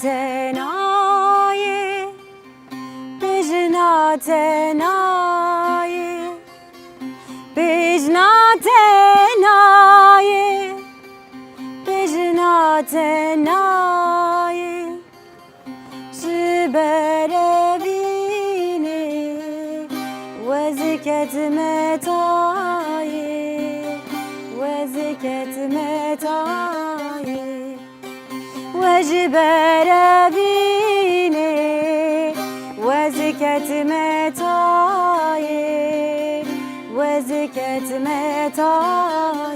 tenaye, bejna tenaye, bejna tenaye, bejna tenaye, jiberevine veziket metaye, veziket metaye. وجبربيني وزكت متاي وزكت متاي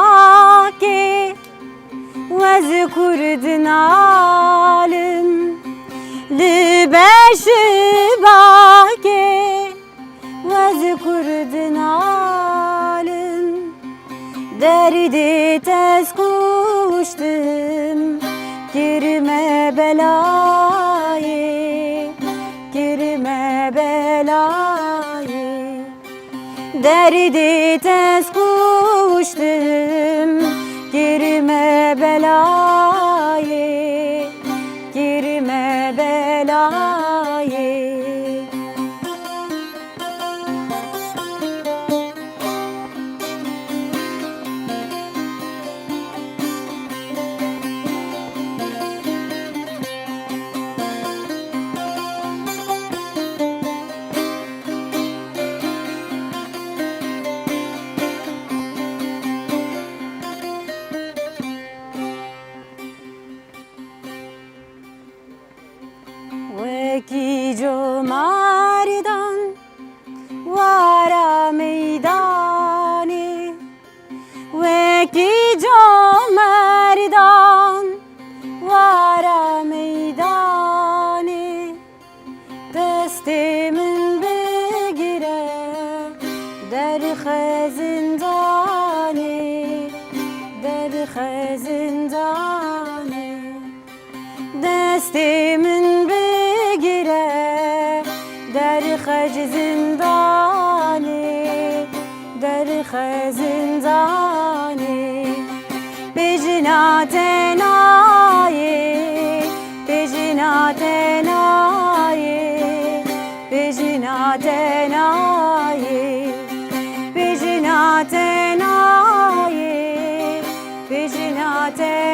لبرشباكي وذكر دنالم لبرشباكي وذكر دنالم derdi tez kuştum girme belayı girme belayı derdi tez kuştum girme belayı girme belayı. وکی جو مردان وارا میدانی وکی جو مردان وارا میدانی دستیمن بگیره در خزندانی در خزندانی دستیمن در خج زندانی در خزندانی بجنا تناye بجنا تناye بجنا تناye بجنا تناye بجنا تناye